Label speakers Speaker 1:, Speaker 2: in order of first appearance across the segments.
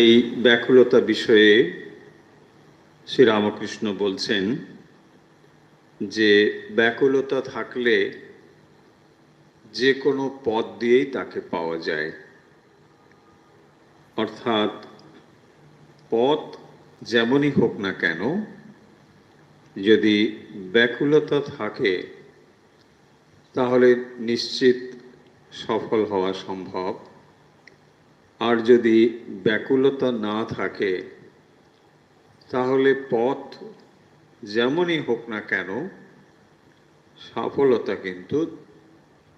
Speaker 1: এই ব্যাকুলতা বিষয়ে শ্রীরামকৃষ্ণ বলছেন যে ব্যাকুলতা থাকলে যে কোনো পথ দিয়েই তাকে পাওয়া যায়, অর্থাৎ পথ যেমনই হোক না কেন, যদি ব্যাকুলতা থাকে তাহলে নিশ্চিত সফল হওয়া সম্ভব। আর যদি ব্যাকুলতা না থাকে তাহলে পথ যেমনই হোক না কেন সফলতা কিন্তু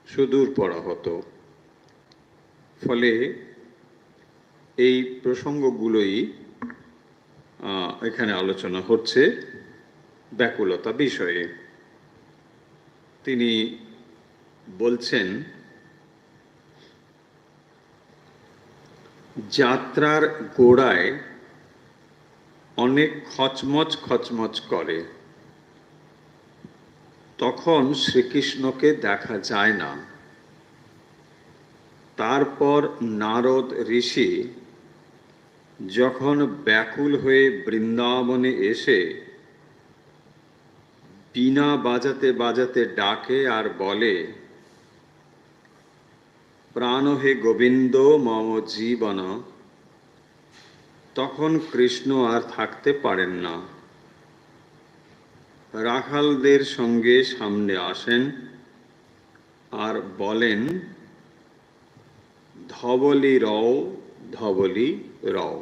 Speaker 1: সুদূর পরাহত। ফলে এই প্রসঙ্গগুলোই এখানে আলোচনা হচ্ছে ব্যাকুলতা বিষয়ে। তিনি বলছেন, যাত্রার গোড়ায় অনেক খচমচ খচমচ করে, তখন শ্রীকৃষ্ণকে দেখা যায় না। তারপর নারদ ঋষি যখন ব্যাকুল হয়ে বৃন্দাবনে এসে বীণা বাজাতে বাজাতে ডাকে আর বলে, প্রাণ হে গোবিন্দ মম জীবন, তখন কৃষ্ণ আর থাকতে পারেন না। রাখালদের সঙ্গে সামনে আসেন আর বলেন, ধবলি রও, ধবলি রও।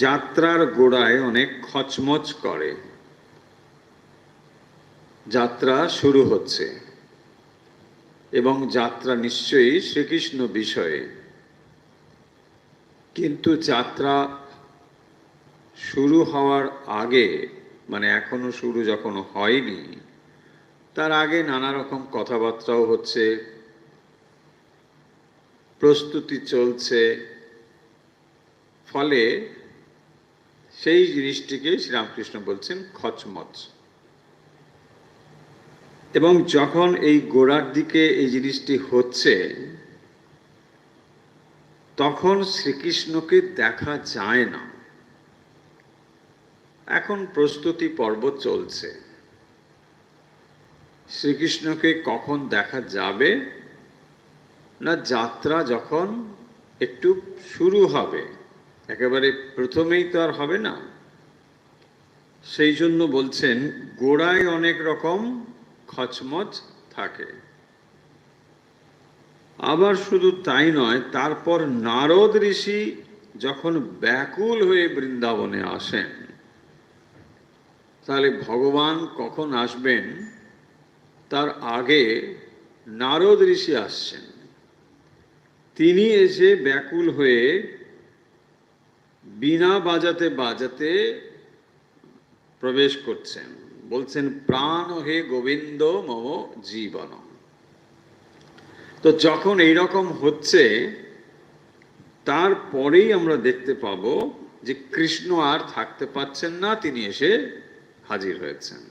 Speaker 1: যাত্রার গোড়ায় অনেক খচমচ করে, যাত্রা শুরু হচ্ছে এবং যাত্রা নিশ্চয়ই শ্রীকৃষ্ণ বিষয়ে, কিন্তু যাত্রা শুরু হওয়ার আগে, মানে এখনো শুরু যখন হয়নি তার আগে নানা রকম কথাবার্তাও হচ্ছে, প্রস্তুতি চলছে। ফলে সেই জিনিসটিকে শ্রীরামকৃষ্ণ বলছেন খচমচ। এবং যখন এই গোড়ার দিকে এই জিনিসটি হচ্ছে তখন শ্রীকৃষ্ণকে দেখা যায় না। এখন প্রস্তুতি পর্ব চলছে, শ্রীকৃষ্ণকে কখন দেখা যাবে না, যাত্রা যখন একটু শুরু হবে, একেবারে প্রথমেই তো আর হবে না। সেই জন্য বলছেন গোড়ায় অনেক রকম খচমচ থাকে। আবার শুধু তাই নয়, তারপর নারদ ঋষি যখন ব্যাকুল হয়ে বৃন্দাবনে আসেন, তাহলে ভগবান কখন আসবেন তার আগে নারদ ঋষি আসছেন। তিনি এসে ব্যাকুল হয়ে বীণা বাজাতে বাজাতে প্রবেশ করছেন, বলছেন, প্রাণ হে গোবিন্দ মম জীবন। তো যখন এইরকম হচ্ছে তারপরেই আমরা দেখতে পাব যে কৃষ্ণ আর থাকতে পাচ্ছেন না, তিনি এসে হাজির হয়েছেন।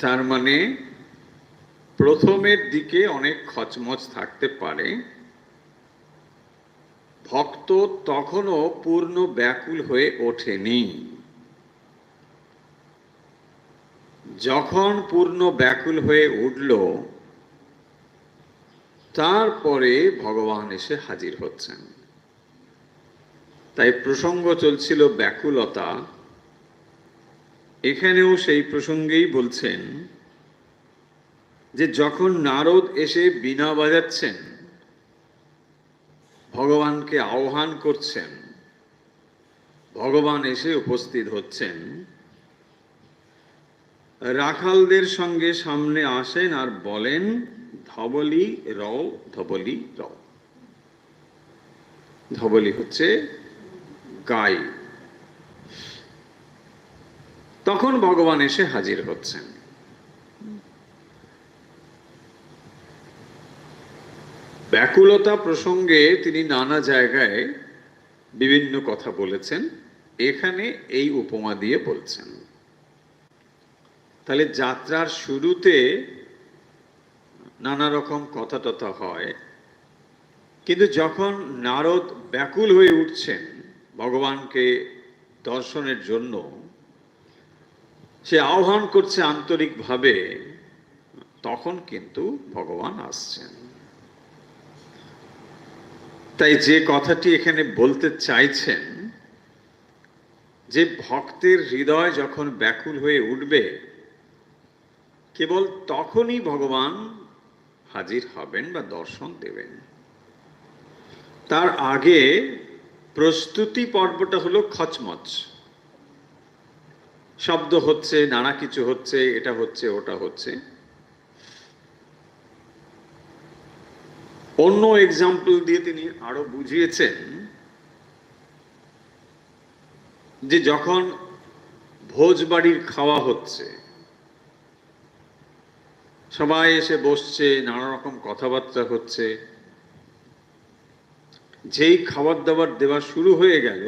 Speaker 1: তার মানে প্রথমের দিকে অনেক খচমচ থাকতে পারে, ভক্ত তখনও পূর্ণ ব্যাকুল হয়ে ওঠেনি। যখন পূর্ণ ব্যাকুল হয়ে উঠল তারপরে ভগবান এসে হাজির হচ্ছেন। তাই প্রসঙ্গ চলছিল ব্যাকুলতা, এখানেও সেই প্রসঙ্গেই বলছেন যে যখন নারদ এসে বীণা বাজাচ্ছেন, ভগবানকে আহ্বান করছেন, ভগবান এসে উপস্থিত হচ্ছেন, রাখালদের সঙ্গে সামনে আসেন আর বলেন, ধবলি রও, ধবলি রও। ধবলি হচ্ছে গাই। তখন ভগবান এসে হাজির হচ্ছেন। ব্যাকুলতা প্রসঙ্গে তিনি নানা জায়গায় বিভিন্ন কথা বলেছেন, এখানে এই উপমা দিয়ে বলছেন। তাহলে যাত্রার শুরুতে নানা রকম কথা টথা হয়, কিন্তু যখন নারদ ব্যাকুল হয়ে উঠছেন ভগবানকে দর্শনের জন্য, সে আহ্বান করছে আন্তরিকভাবে, তখন কিন্তু ভগবান আসছেন। তাই যে কথাটি এখানে বলতে চাইছেন, যে ভক্তের হৃদয় যখন ব্যাকুল হয়ে উঠবে, কেবল তখনই ভগবান হাজির হবেন বা দর্শন দেবেন। তার আগে প্রস্তুতি পর্বটা হলো খচমচ, শব্দ হচ্ছে, নানা কিছু হচ্ছে, এটা হচ্ছে, ওটা হচ্ছে। অন্য এক্সাম্পল দিয়ে তিনি আরো বুঝিয়েছেন যে যখন ভোজবাড়ির খাওয়া হচ্ছে, সবাই এসে বসছে, নানা রকম কথাবার্তা হচ্ছে, যেই খাবার দাবার দেওয়া শুরু হয়ে গেল,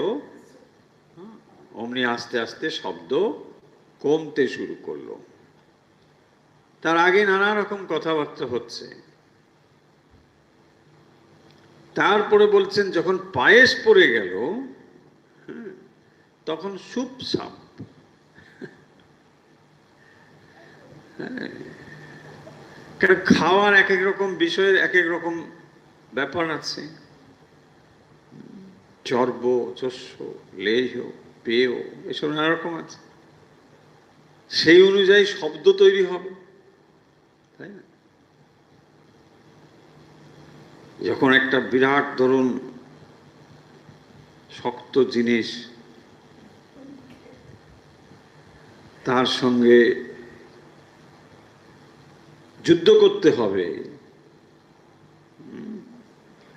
Speaker 1: অমনি আস্তে আস্তে শব্দ কমতে শুরু করলো। তার আগে নানা রকম কথাবার্তা হচ্ছে। তারপরে বলছেন যখন পায়েস পড়ে গেল, তখন সুপ সাপ। কারণ খাওয়ার এক এক রকম বিষয়ের এক এক রকম ব্যাপার আছে। চর্ব, চস্য, লেহ, পেয়, এসব নানা রকম আছে। সেই অনুযায়ী শব্দ তৈরি হবে, তাই না? যখন একটা বিরাট ধরুন শক্ত জিনিস, তার সঙ্গে যুদ্ধ করতে হবে,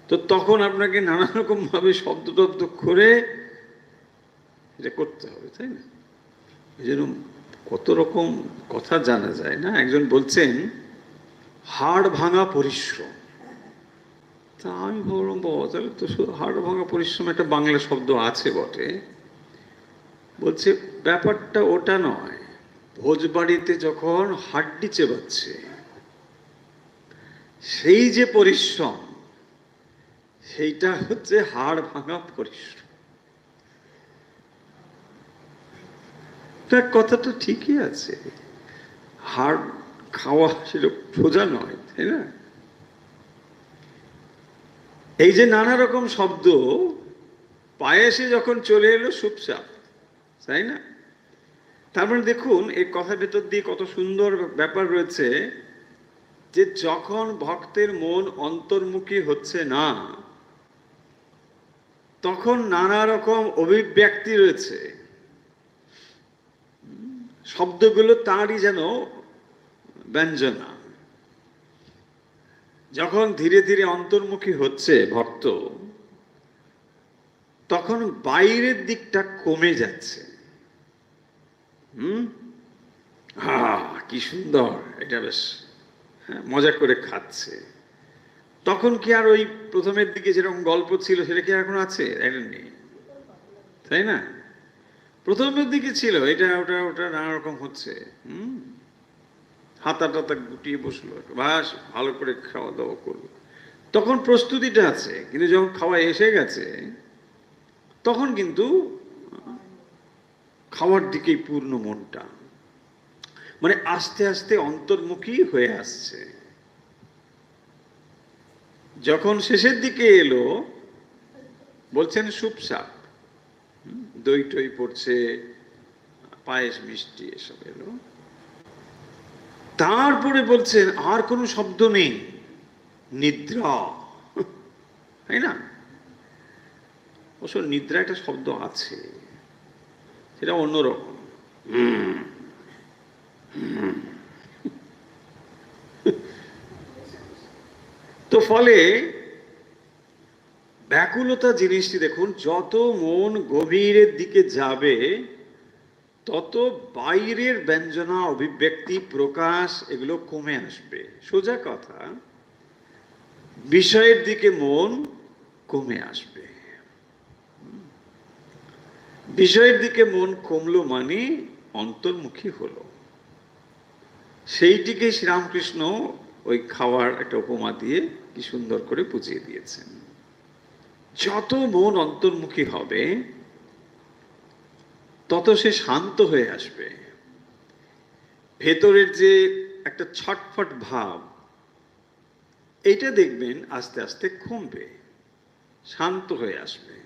Speaker 1: তো তখন আপনাকে নানা রকম ভাবে শব্দ টব্দ করে এটা করতে হবে, তাই না? এই জন্য কত রকম কথা জানা যায় না। একজন বলছেন হাড় ভাঙা পরিশ্রম। তা আমি বললাম, বাবা তাহলে তো হাড় ভাঙা পরিশ্রম একটা বাংলা শব্দ আছে বটে। বলছে ব্যাপারটা ওটা নয়, ভোজবাড়িতে যখন হাড্ডি চেবাচ্ছে, সেই যে পরিশ্রম, সেইটা হচ্ছে হাড় ভাঙা পরিশ্রম। তার কথাটা ঠিকই আছে, হাড় খাওয়া সেটা সোজা নয়, তাই না? এই যে নানা রকম শব্দ, পায়েসে যখন চলে এলো সুপসাপ, তাই না? তার মানে দেখুন এই কথার ভেতর দিয়ে কত সুন্দর ব্যাপার রয়েছে, যে যখন ভক্তের মন অন্তর্মুখী হচ্ছে না, তখন নানা রকম অভিব্যক্তি রয়েছে, শব্দগুলো তারই যেন ব্যঞ্জনা। যখন ধীরে ধীরে অন্তর্মুখী হচ্ছে ভক্ত, তখন বাইরের দিকটা কমে যাচ্ছে। কি সুন্দর, এটা বেশ মজা করে খাচ্ছে। তখন কি আর ওই প্রথমের দিকে যেরকম গল্প ছিল সেটা কি এখন আছে? নেই, তাই না? প্রথমের দিকে ছিল এটা ওটা ওটা নানা রকম হচ্ছে, হাতা টাতা গুটিয়ে বসলো, বাস ভালো করে খাওয়া দাওয়া করলো, তখন প্রস্তুতিটা আছে। কিন্তু যখন খাওয়া এসে গেছে, তখন কিন্তু খাওয়ার দিকেই পূর্ণ মনটা, মানে আস্তে আস্তে অন্তর্মুখী হয়ে আসছে। যখন শেষের দিকে এলো, বলছেন সুপসাপ, দই টই পড়ছে, পায়েস মিষ্টি এসব এলো, তারপরে বলছেন আর কোনো শব্দ নেই, নিদ্রা, তাই না? অবশ্য নিদ্রা একটা শব্দ আছে, সেটা অন্যরকম। তো ফলে ব্যাকুলতা জিনিসটি দেখুন, যত মন গভীরের দিকে যাবে, তত বাইরের ব্যঞ্জনা, অভিব্যক্তি, প্রকাশ এগুলো কমে আসবে। সোজা কথা, বিষয়ের দিকে মন কমে আসবে। বিষয়ের দিকে মন কমলো মানে অন্তর্মুখী হলো। সেইটিকে শ্রীরামকৃষ্ণ ওই খাওয়ার একটা উপমা দিয়ে কি সুন্দর করে বুঝিয়ে দিয়েছেন। যত মন অন্তর্মুখী হবে তত সে শান্ত হয়ে আসবে। ভেতরের যে একটা ছটফট ভাব, এটা দেখবেন আস্তে আস্তে কমবে, শান্ত হয়ে আসবে।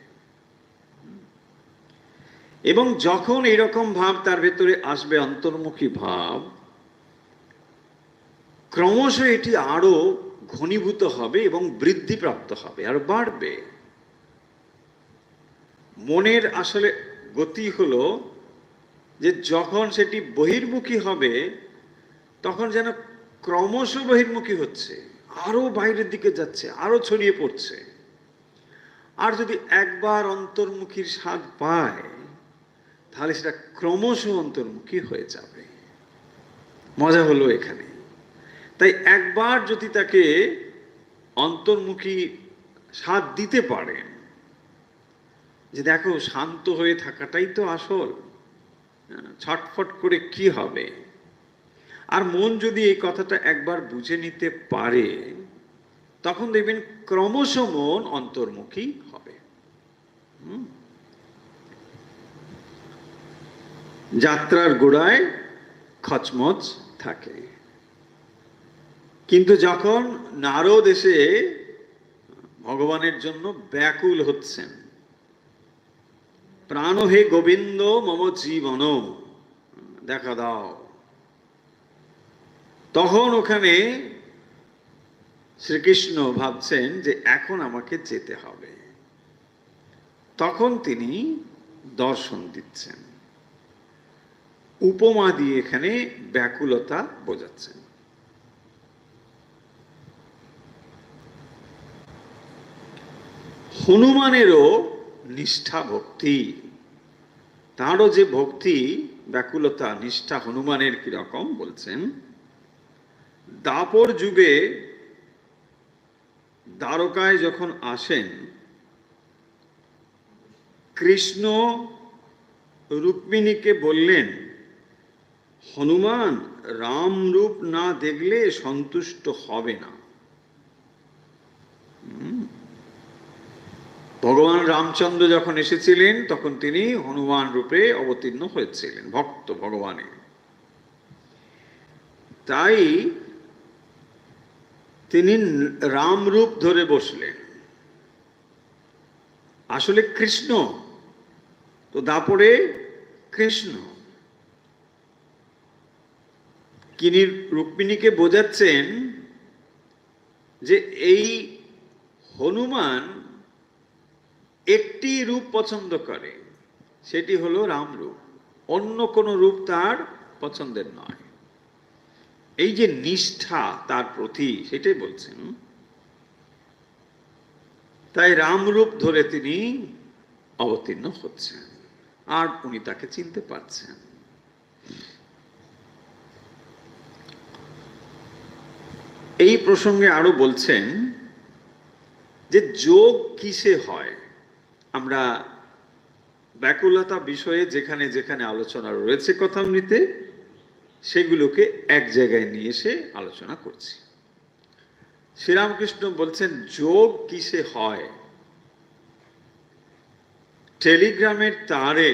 Speaker 1: এবং যখন এরকম ভাব তার ভেতরে আসবে, অন্তর্মুখী ভাব, ক্রমশ এটি আরো ঘনীভূত হবে এবং বৃদ্ধিপ্রাপ্ত হবে, আর বাড়বে। মনের আসলে গতি হলো যে যখন সেটি বহির্মুখী হবে তখন যেন ক্রমশ বহির্মুখী হচ্ছে, আরো বাইরের দিকে যাচ্ছে, আরো ছড়িয়ে পড়ছে। আর যদি একবার অন্তর্মুখীর স্বাদ পায় তাহলে সেটা ক্রমশ অন্তর্মুখী হয়ে যাবে। মজা হলো এখানে। তাই একবার যদি তাকে অন্তর্মুখী স্বাদ দিতে পারেন, যে দেখো শান্ত হয়ে থাকাটাই তো আসল, ছটফট করে কি হবে, আর মন যদি এই কথাটা একবার বুঝে নিতে পারে তখন দেখবেন ক্রমশ মন অন্তর্মুখী হবে। যাত্রার গোড়ায় খচমচ থাকে, কিন্তু যখন নারদ এসে ভগবানের জন্য ব্যাকুল হচ্ছেন, প্রাণ হে গোবিন্দ মম জীবন দেখা দাও, তখন ওখানে শ্রীকৃষ্ণ ভাবছেন যে এখন আমাকে যেতে হবে। তখন তিনি দর্শন দিচ্ছেন, উপমা দিয়ে এখানে ব্যাকুলতা বোঝাচ্ছেন। হনুমানেরও নিষ্ঠা ভক্তি, তাঁরও যে ভক্তি, ব্যাকুলতা, নিষ্ঠা হনুমানের কিরকম বলছেন। দাপর যুগে দ্বারকায় যখন আসেন, কৃষ্ণ রুক্মিণীকে বললেন, হনুমান রাম রূপ না দেখলে সন্তুষ্ট হবে না। ভগবান রামচন্দ্র যখন এসেছিলেন তখন তিনি হনুমান রূপে অবতীর্ণ হয়েছিলেন, ভক্ত ভগবানের। তাই তিনি রাম রূপ ধরে বসলেন। আসলে কৃষ্ণ তো দাপরে কৃষ্ণ। তিনি রুক্মিণীকে বোঝাচ্ছেন যে এই হনুমান একটি রূপ পছন্দ করে, সেটি হলো রাম রূপ, অন্য কোনো রূপ তার পছন্দের নয়। এই যে নিষ্ঠা তার প্রতি, সেটাই বলছেন। তাই রাম রূপ ধরে তিনি অবতীর্ণ হচ্ছেন, আর উনি তাকে চিনতে পারছেন। এই প্রসঙ্গে আরো বলছেন যে যোগ কিসে হয়। আমরা ব্যাকুলতা বিষয়ে যেখানে যেখানে আলোচনা রয়েছে কথামৃতে, সেগুলোকে এক জায়গায় নিয়ে এসে আলোচনা করছি। শ্রীরামকৃষ্ণ বলছেন যোগ কিসে হয়। টেলিগ্রামের তারে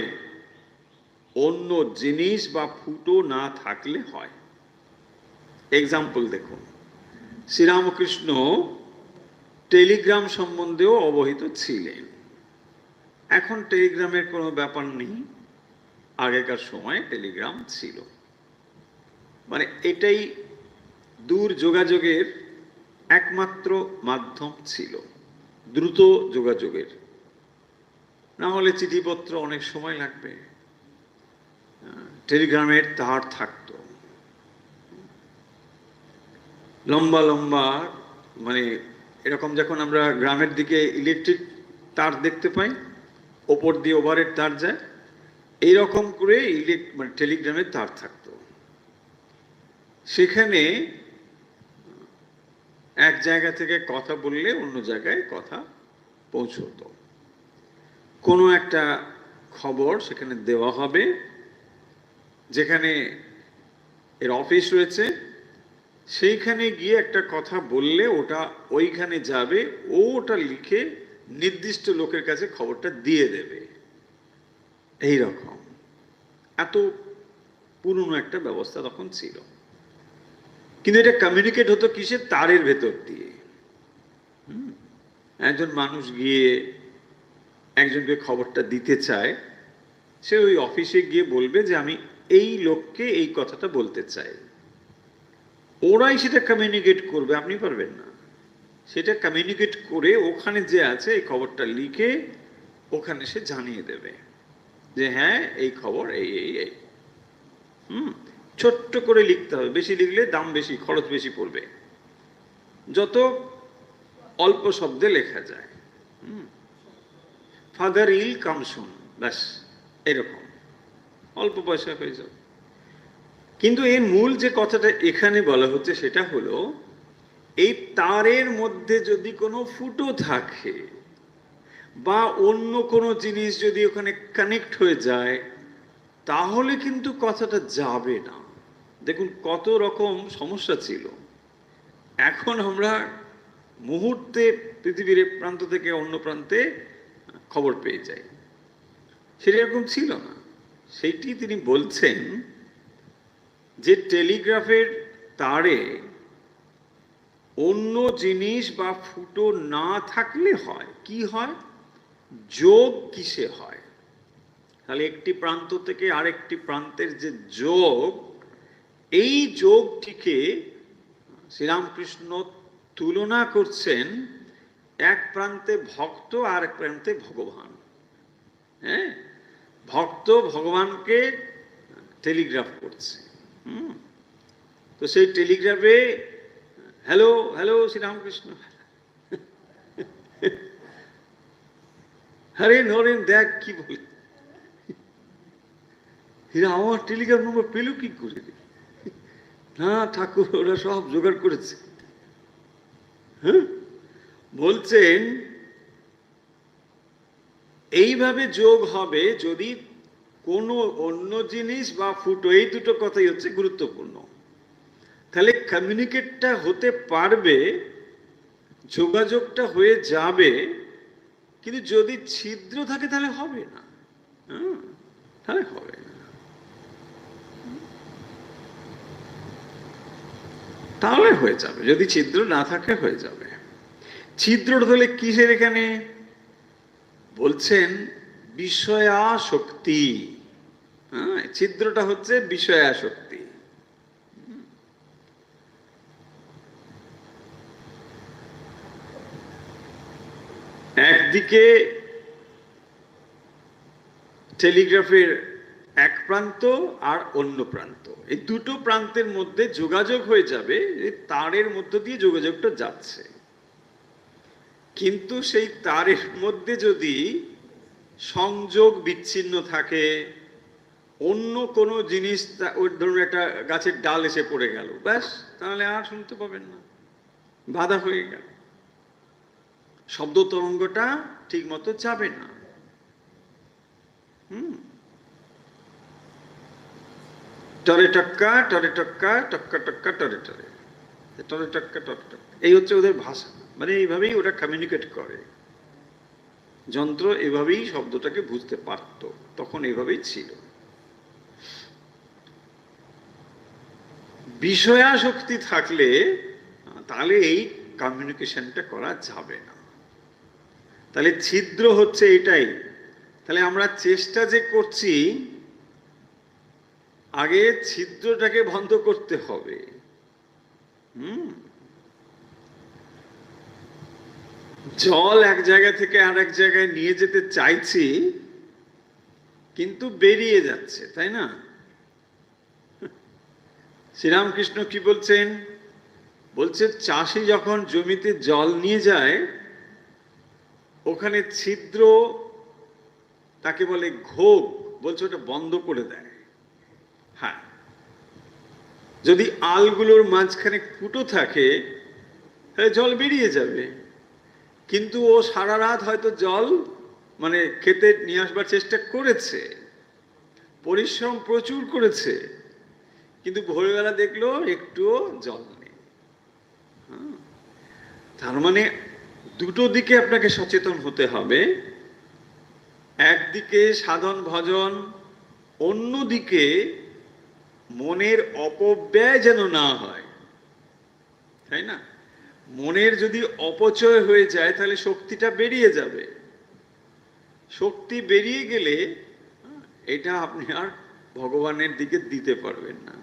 Speaker 1: অন্য জিনিস বা ফুটো না থাকলে হয়। এক্সাম্পল দেখুন, শ্রীরামকৃষ্ণ টেলিগ্রাম সম্বন্ধেও অবহিত ছিলেন। এখন টেলিগ্রামের কোনো ব্যাপার নেই, আগেকার সময় টেলিগ্রাম ছিল। মানে এটাই দূর যোগাযোগের একমাত্র মাধ্যম ছিল, দ্রুত যোগাযোগের। না হলে চিঠিপত্র অনেক সময় লাগবে, টেলিগ্রামের তার থাকতো লম্বা লম্বা। মানে এরকম যখন আমরা গ্রামের দিকে ইলেকট্রিক তার দেখতে পাই, ওপর দিয়ে ওভারের তার যায়, এইরকম করে মানে টেলিগ্রামের তার থাকতো। সেখানে এক জায়গা থেকে কথা বললে অন্য জায়গায় কথা পৌঁছতো। কোনো একটা খবর সেখানে দেওয়া হবে, যেখানে এর অফিস রয়েছে, সেইখানে গিয়ে একটা কথা বললে ওটা ওইখানে যাবে, ও ওটা লিখে নির্দিষ্ট লোকের কাছে খবরটা দিয়ে দেবে, এই রকম এত পুরনো একটা ব্যবস্থা তখন ছিল। কিন্তু এটা কমিউনিকেট হতো কিসের? তারের ভেতর দিয়ে। একজন মানুষ গিয়ে একজনকে খবরটা দিতে চায়, সে ওই অফিসে গিয়ে বলবে যে আমি এই লোককে এই কথাটা বলতে চাই, ওরাই সেটা কমিউনিকেট করবে, আপনি পারবেন না। সেটা কমিউনিকেট করে ওখানে যে আছে এই খবরটা লিখে ওখানে সে জানিয়ে দেবে যে হ্যাঁ এই খবর এই এই এই। ছোট্ট করে লিখতে হবে, বেশি লিখলে দাম বেশি, খরচ বেশি পড়বে। যত অল্প শব্দে লেখা যায়, ফাদার ইল কাম শুন, ব্যাস এরকম অল্প পয়সা হয়ে যাবে। কিন্তু এর মূল যে কথাটা এখানে বলা হচ্ছে সেটা হলো, এই তারের মধ্যে যদি কোনো ফুটো থাকে বা অন্য কোনো জিনিস যদি ওখানে কানেক্ট হয়ে যায়, তাহলে কিন্তু কথাটা যাবে না। দেখুন কত রকম সমস্যা ছিল। এখন আমরা মুহূর্তে পৃথিবীর এক প্রান্ত থেকে অন্য প্রান্তে খবর পেয়ে যাই, সেটা এরকম ছিল না। সেইটি তিনি বলছেন যে টেলিগ্রাফের তারে অন্য জিনিস বা ফুটো না থাকলে হয় কি হয়? যোগ কিসে হয়? তাহলে একটি প্রান্ত থেকে আরেকটি প্রান্তের যে যোগ, এই যোগটিকে শ্রীরামকৃষ্ণ তুলনা করছেন এক প্রান্তে ভক্ত আর এক প্রান্তে ভগবান। হ্যাঁ, ভক্ত ভগবানকে টেলিগ্রাফ করছে। তো সেই টেলিগ্রাফে হ্যালো হ্যালো শ্রীরামকৃষ্ণ, হরেন হরেন দেখ কি বলে, এরা আমার টেলিগ্রাফ নম্বর পেল কি করে? না ঠাকুর, ওরা সব জোগাড় করেছে। হ্যাঁ, বলছেন এইভাবে যোগ হবে যদি কোনো অন্য জিনিস বা ফুটো, এই দুটো কথাই হচ্ছে গুরুত্বপূর্ণ। তাহলে কমিউনিকেটটা হতে পারবে, যোগাযোগটা হয়ে যাবে, কিন্তু যদি ছিদ্র থাকে তাহলে হবে না। তাহলে হবে না, তাহলে হয়ে যাবে। যদি ছিদ্র না থাকে হয়ে যাবে। ছিদ্রটা তাহলে কিসের? এখানে বলছেন বিষয়াসক্তি। ছিদ্রটা হচ্ছে বিষয়াসক্তি। একদিকে টেলিগ্রাফের এক প্রান্ত আর অন্য প্রান্ত, এই দুটো প্রান্তের মধ্যে যোগাযোগ হয়ে যাবে, তারের মধ্য দিয়ে যোগাযোগটা যাচ্ছে। কিন্তু সেই তারের মধ্যে যদি সংযোগ বিচ্ছিন্ন থাকে, অন্য কোনো জিনিস, ওই ধরুন একটা গাছের ডাল এসে পড়ে গেল, ব্যাস, তাহলে আর শুনতে পাবেন না, বাধা হয়ে গেল, শব্দ তরঙ্গটা ঠিক মতো যাবে না। টরে টক্কা টরে টক্কা, টক্কা টক্কা টরে টরে, টরে টক্কা টরে টক্কা, এই হচ্ছে ওদের ভাষা। মানে এইভাবেই ওরা কমিউনিকেট করে। যন্ত্র এভাবেই শব্দটাকে বুঝতে পারত, তখন এভাবেই ছিল। বিষয়াসক্তি থাকলে তাহলে এই কমিউনিকেশনটা করা যাবে না। তাহলে ছিদ্র হচ্ছে এটাই। তাহলে আমরা চেষ্টা যে করছি, আগে ছিদ্রটাকে বন্ধ করতে হবে। জল এক জায়গা থেকে আর এক জায়গায় নিয়ে যেতে চাইছি, কিন্তু বেরিয়ে যাচ্ছে, তাই না? শ্রীরামকৃষ্ণ কি বলছেন? বলছে চাষি যখন জমিতে জল নিয়ে যায়, ওখানে ছিদ্র, তাকে বলে ঘোগ, বলছে ওটা বন্ধ করে দেয়। হ্যাঁ, যদি আলগুলোর মাঝখানে ফুটো থাকে তাহলে জল বেরিয়ে যাবে। কিন্তু ও সারা রাত হয়তো জল মানে খেতে নিয়ে আসবার চেষ্টা করেছে, পরিশ্রম প্রচুর করেছে, কিন্তু ভোরবেলা দেখলো একটুও জল নেই। তার মানে দুটো দিকে আপনাকে সচেতন হতে হবে। একদিকে সাধন ভজন, অন্যদিকে মনের অপব্যয় যেন না হয়, তাই না? মনের যদি অপচয় হয়ে যায় তাহলে শক্তিটা বেরিয়ে যাবে। শক্তি বেরিয়ে গেলে এটা আপনি আর ভগবানের দিকে দিতে পারবেন না,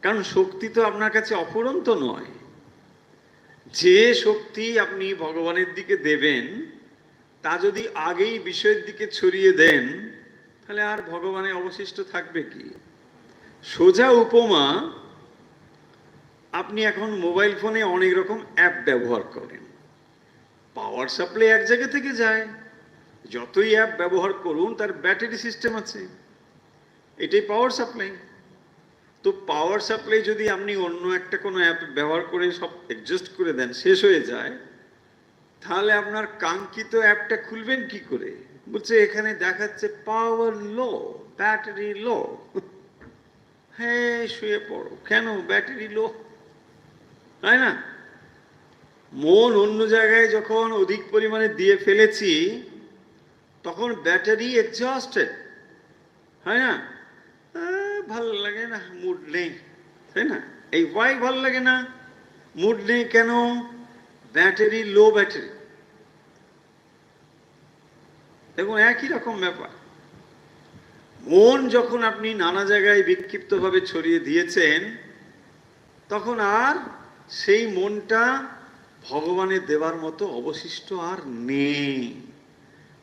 Speaker 1: কারণ শক্তি তো আপনার কাছে অফুরন্ত নয়। যে শক্তি আপনি ভগবানের দিকে দেবেন তা যদি আগেই বিষয়ের দিকে ছড়িয়ে দেন তাহলে আর ভগবানে অবশিষ্ট থাকবে কি? সোজা উপমা, আপনি এখন মোবাইল ফোনে অনেক রকম অ্যাপ ব্যবহার করেন, পাওয়ার সাপ্লাই এক জায়গা থেকে যায়, যতই অ্যাপ ব্যবহার করুন তার ব্যাটারি সিস্টেম আছে, এটাই পাওয়ার সাপ্লাই। তো পাওয়ার সাপ্লাই যদি আপনি অন্য একটা কোনো অ্যাপ ব্যবহার করে সব অ্যাডজাস্ট করে দেন, শেষ হয়ে যায়, তাহলে আপনার কাঙ্ক্ষিত অ্যাপটা খুলবেন কি করে? বলছে এখানে দেখাচ্ছে পাওয়ার লো, ব্যাটারি লো। হ্যাঁ, শুয়ে পড়ো। কেন ব্যাটারি লো? তাই না? মন অন্য জায়গায় যখন অধিক পরিমাণে দিয়ে ফেলেছি তখন ব্যাটারি এক্সহস্টেড, হয় না? ভালো লাগে না, মুড নেই, তাই না? এই ওয়াই ভালো লাগে না, মুড নেই কেন? ব্যাটারি লো, ব্যাটারি। দেখুন একই রকম ব্যাপার। মন যখন আপনি নানা জায়গায় বিক্ষিপ্তভাবে ছড়িয়ে দিয়েছেন তখন আর সেই মনটা ভগবানের দেবার মতো অবশিষ্ট আর নেই।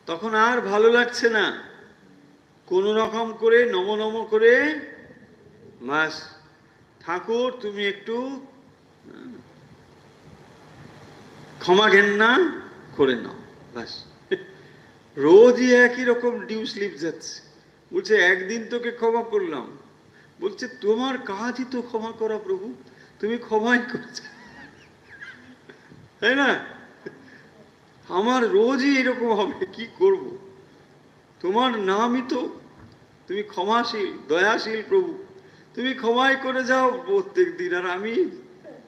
Speaker 1: তখন আর ভালো লাগছে না, কোন রকম করে নম নম করে বাস ঠাকুর তুমি একটু ক্ষমা ঘেন্না করে নাও, বাস। রোজই একই রকম ডিউ স্লিপ যাচ্ছে। বলছে একদিন তোকে ক্ষমা করলাম, বলছে তোমার কাজই তো ক্ষমা করা প্রভু, তুমি ক্ষমাই করছো, তাই না? আমার রোজই এরকম হবে, কি করব? তোমার নামই তো, তুমি ক্ষমাশীল দয়াশীল প্রভু, তুমি ক্ষমাই করে যাও প্রত্যেক দিন, আর আমি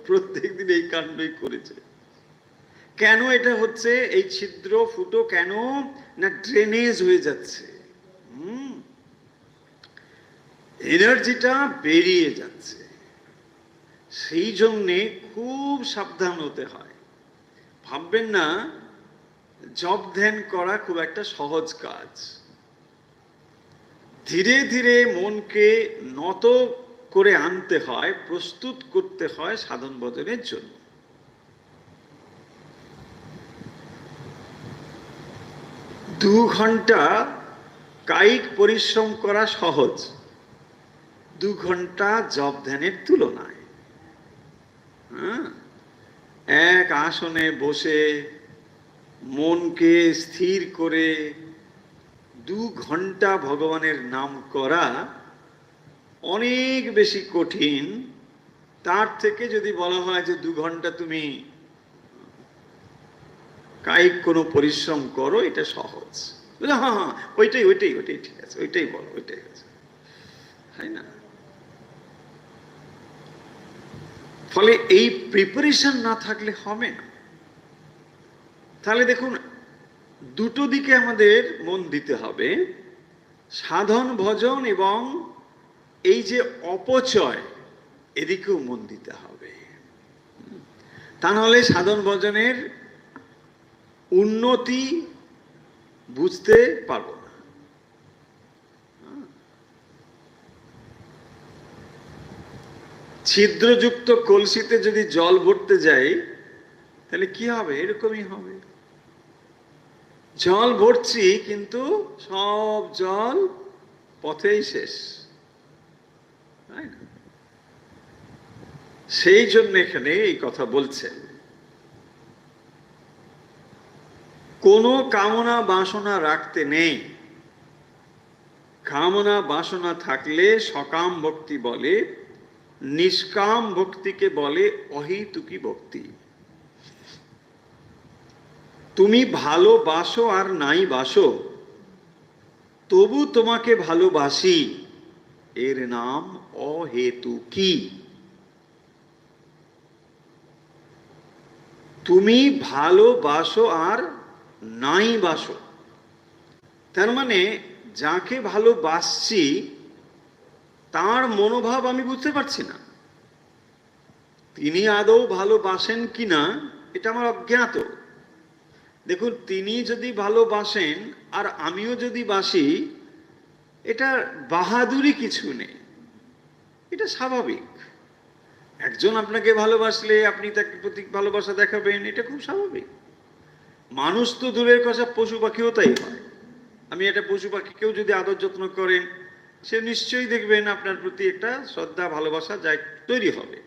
Speaker 1: প্রত্যেক দিন এই কাণ্ডই করেছে। কেন এটা হচ্ছে? এই ছিদ্র ফুটো কেন না ড্রেনেজ হয়ে যাচ্ছে, এনার্জিটা বেরিয়ে যাচ্ছে। সেই জন্যে খুব সাবধান হতে হয়। ভাববেন না জপ ধ্যান করা খুব একটা সহজ কাজ। ধীরে ধীরে মনকে নত করে আনতে হয়, প্রস্তুত করতে হয় সাধন ভজনের জন্য। 2 ঘন্টা কায়িক পরিশ্রম করা সহজ 2 ঘন্টা জপ ধ্যানের তুলনায়। এক আসনে বসে মনকে স্থির করে 2 ঘন্টা ভগবানের নাম করা অনেক বেশি কঠিন। তার থেকে যদি বলা হয় যে 2 ঘন্টা তুমি কায়িক কোনো পরিশ্রম করো, এটা সহজ। হ্যাঁ হ্যাঁ, ওইটাই ওইটাই ওইটাই ঠিক আছে, ওইটাই বলো, ওইটাই আছে, তাই না? ফলে এই প্রিপারেশন না থাকলে হবে না। তাহলে দেখুন দুটো দিকে আমাদের মন দিতে হবে, সাধন ভজন এবং এই যে অপচয়, এদিকেও মন দিতে হবে। তা নাহলে সাধন ভজনের উন্নতি বুঝতে পারবো না। ছিদ্রযুক্ত কলসিতে যদি জল ভরতে যাই তাহলে কি হবে? এরকমই হবে। জল ভরছি কিন্তু সব জল পথেই শেষ, তাই না? সেই জন্য এখানে এই কথা বলছেন, কোনো কামনা বাসনা রাখতে নেই। কামনা বাসনা থাকলে সকাম ভক্তি বলে, নিষ্কাম ভক্তিকে বলে অহেতুকী ভক্তি। তুমি ভালোবাসো আর নাই বাসো, তবু তোমাকে ভালোবাসি, এর নাম অহেতুকী। তুমি ভালোবাসো আর নাই বাসো, তার মানে যাকে ভালোবাসছি তার মনোভাব আমি বুঝতে পারছি না, তিনি আদৌ ভালোবাসেন কিনা এটা আমার অজ্ঞাত। দেখুন, তিনি যদি ভালোবাসেন আর আমিও যদি বাসি, এটা বাহাদুরি কিছু নেই, এটা স্বাভাবিক। একজন আপনাকে ভালোবাসলে আপনি তাকে প্রতি ভালোবাসা দেখাবেন, এটা খুব স্বাভাবিক। মানুষ তো দূরের কথা, পশু পাখিও তাই হয়। আমি একটা পশু পাখিকেও যদি আদর যত্ন করেন, সে নিশ্চয়ই দেখবেন আপনার প্রতি একটা শ্রদ্ধা ভালোবাসা যাই তৈরি হবে।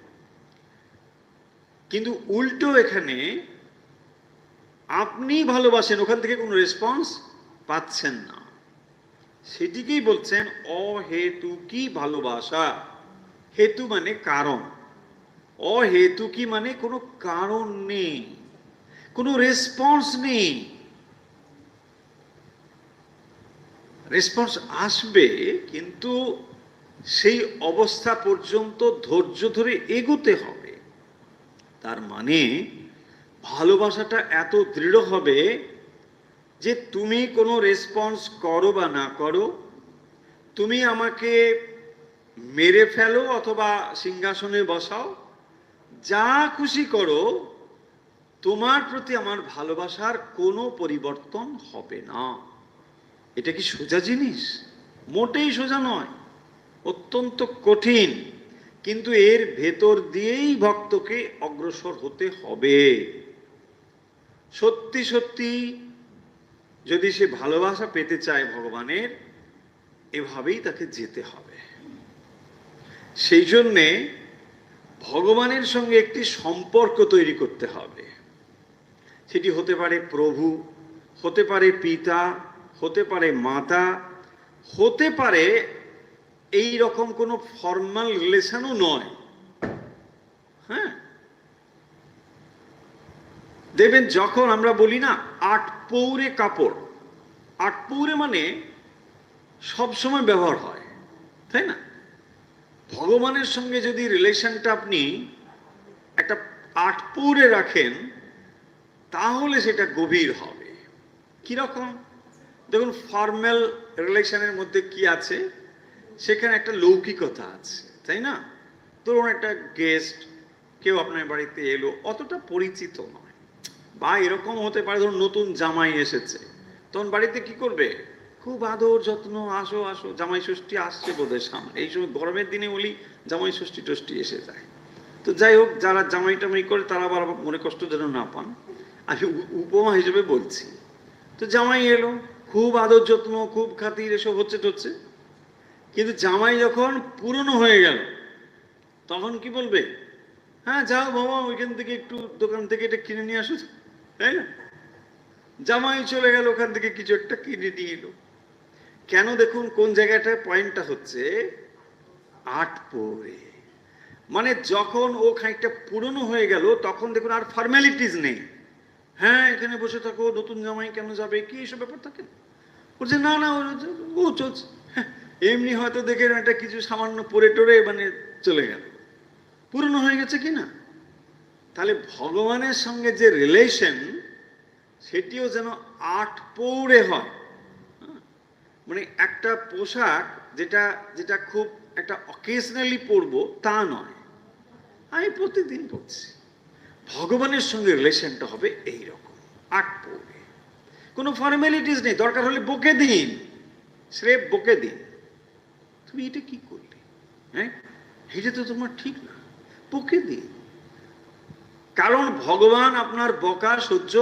Speaker 1: কিন্তু উল্টো এখানে আপনি ভালোবাসেন, ওখান থেকে কোনো রেসপন্স পাচ্ছেন না, সেটিকেই বলছেন অহেতুকী ভালোবাসা। হেতু মানে কারণ, অহেতুকী মানে কোনো কারণ নেই, কোনো রেসপন্স নেই। রেসপন্স আসবে, কিন্তু সেই অবস্থা পর্যন্ত ধৈর্য ধরে এগোতে হবে। তার মানে ভালোবাসাটা এত দৃঢ় হবে যে তুমি কোনো রেসপন্স করো বা না করো, তুমি আমাকে মেরে ফেলো অথবা সিংহাসনে বসাও, যা খুশি করো, তোমার প্রতি আমার ভালোবাসার কোনো পরিবর্তন হবে না। এটা কি সোজা জিনিস? মোটেই সোজা নয়, অত্যন্ত কঠিন। কিন্তু এর ভেতর দিয়েই ভক্তকে অগ্রসর হতে হবে। সত্যি সত্যি যদি সে ভালোবাসা পেতে চায় ভগবানের, এভাবেই তাকে যেতে হবে। সেই জন্যে ভগবানের সঙ্গে একটি সম্পর্ক তৈরি করতে হবে। সেটি হতে পারে প্রভু, হতে পারে পিতা, হতে পারে মাতা, হতে পারে এই রকম কোনো ফর্মাল রিলেশনও নয়। হ্যাঁ, দেখবেন যখন আমরা বলি না আট পৌরে কাপড়, আট পৌরে মানে সবসময় ব্যবহার হয়, তাই না? ভগবানের সঙ্গে যদি রিলেশনটা আপনি একটা আট পৌরে রাখেন, তাহলে সেটা গভীর হবে। কিরকম? দেখুন, ফর্মাল রিলেশনের মধ্যে কি আছে, সেখানে একটা লৌকিকতা আছে, তাই না? ধরুন একটা গেস্ট কেউ আপনার বাড়িতে এলো, অতটা পরিচিত নয়, বা এরকম হতে পারে ধরুন নতুন জামাই এসেছে, তখন বাড়িতে কি করবে? খুব আদর যত্ন, আসো আসো, জামাই ষষ্ঠী আসছে বোধহয় সামনে, এই সময় গরমের দিনে বলি জামাই ষষ্ঠী টষ্ঠী এসে যায়। তো যাই হোক, যারা জামাই টামাই করে তারা আবার মনে কষ্ট যেন না পান, আমি উপমা হিসেবে বলছি। তো জামাই এলো, খুব আদর যত্ন, খুব খাতির, এসব হচ্ছে টচ্ছে। কিন্তু জামাই যখন পুরনো হয়ে গেল, তখন কি বলবে? হ্যাঁ যাও বাবা, ওইখান থেকে একটু দোকান থেকে এটা কিনে নিয়ে আসো, তাই না? জামাই চলে গেল, ওখান থেকে কিছু একটা কিনে নিয়ে এলো। কেন? দেখুন কোন জায়গাটায় পয়েন্টটা হচ্ছে, আট পৌরে মানে যখন ও খানিকটা পুরনো হয়ে গেল, তখন দেখুন আর ফর্মালিটিস নেই। হ্যাঁ এখানে বসে থাকো, নতুন জামাই কেন যাবে, কি এসব ব্যাপার থাকে? বলছে না না, ও চলছে, এমনি হয়তো দেখে একটা কিছু সামান্য পরে টোরে মানে চলে গেল, পুরনো হয়ে গেছে কি না? তাহলে ভগবানের সঙ্গে যে রিলেশন, সেটিও যেন আট পৌরে হয়। মানে একটা পোশাক যেটা যেটা খুব একটা অকেশনালি পরবো তা নয়, আমি প্রতিদিন পড়ছি। ভগবানের সঙ্গে রিলেশনটা হবে এইরকম, আট পৌরে, কোনো ফর্মালিটিস নেই। দরকার হলে বকে দিন, স্রেফ বকে দিন, তুমি এটা কি করলে, হ্যাঁ এটা তো তোমার ঠিক না, বকে দিন। কারণ ভগবান আপনার বকা সহ্য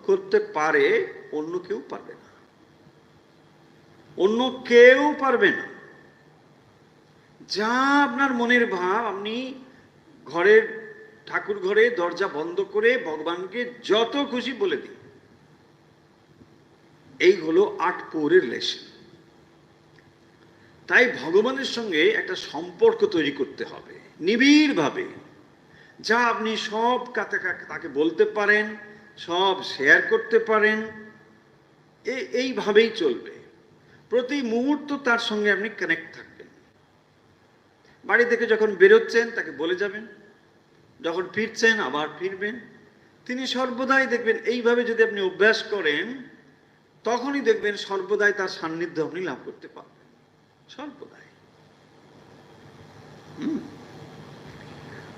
Speaker 1: করতে পারে, অন্য কেউ পারবে না, অন্য কেউ পারবে না। যা আপনার মনের ভাব, আপনি ঘরের ঠাকুর ঘরে দরজা বন্ধ করে ভগবানকে যত খুশি বলে দিন। এই হলো আট পৌরের রিলেশন। তাই ভগবানের সঙ্গে একটা সম্পর্ক তৈরি করতে হবে নিবিড় ভাবে, যা আপনি সব তাকে বলতে পারেন, সব শেয়ার করতে পারেন, এইভাবেই চলবে। প্রতি মুহূর্ত তার সঙ্গে আপনি কানেক্ট থাকবেন। বাড়ি থেকে যখন বেরোচ্ছেন তাকে বলে যাবেন, যখন ফিরছেন আবার ফিরবেন। তিনি সর্বদাই দেখবেন এইভাবে যদি আপনি অভ্যাস করেন, তখনই দেখবেন সর্বদাই তার সান্নিধ্য আপনি লাভ করতে পারবেন, সর্বদাই।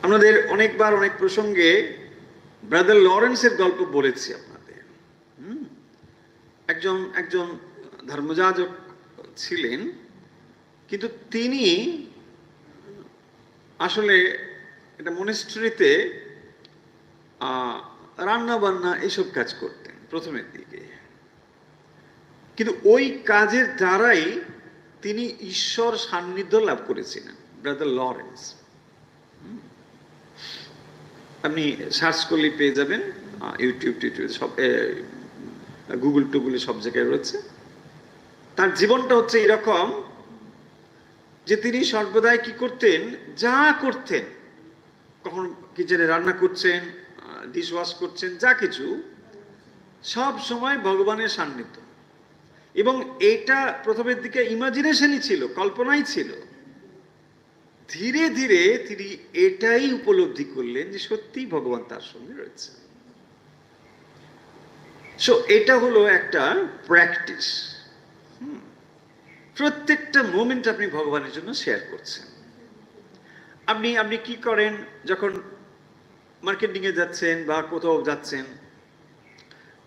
Speaker 1: আমাদের অনেকবার অনেক প্রসঙ্গে ব্রাদার লরেন্সের গল্প বলেছি আপনাদের। একজন ধর্মযাজক ছিলেন, কিন্তু তিনি আসলে এটা মনেস্ট্রিতে রান্না বান্না এইসব কাজ করতেন প্রথমের দিকে, কিন্তু ওই কাজের দ্বারাই তিনি ঈশ্বর সান্নিধ্য লাভ করেছিলেন, ব্রাদার লরেন্স। আপনি সার্চ করলে পেয়ে যাবেন, ইউটিউব সব, গুগল টুগুলে সব জায়গায় রয়েছে। তার জীবনটা হচ্ছে এরকম যে তিনি সর্বদাই কি করতেন, যা করতেন, কখন কিচেনে রান্না করছেন, ডিশ ওয়াশ করছেন, যা কিছু, সব সময় ভগবানের সান্নিধ্য। এবং এটা প্রথমের দিকে ইমাজিনেশনই ছিল, কল্পনাই ছিল। ধীরে ধীরে তিনি এটাই উপলব্ধি করলেন যে সত্যি ভগবান তার সঙ্গে রয়েছে। সো এটা হলো একটা প্র্যাকটিস। প্রত্যেকটা মোমেন্ট আপনি ভগবানের জন্য শেয়ার করছেন। আপনি কি করেন, যখন মার্কেটিং এ যাচ্ছেন বা কোথাও যাচ্ছেন,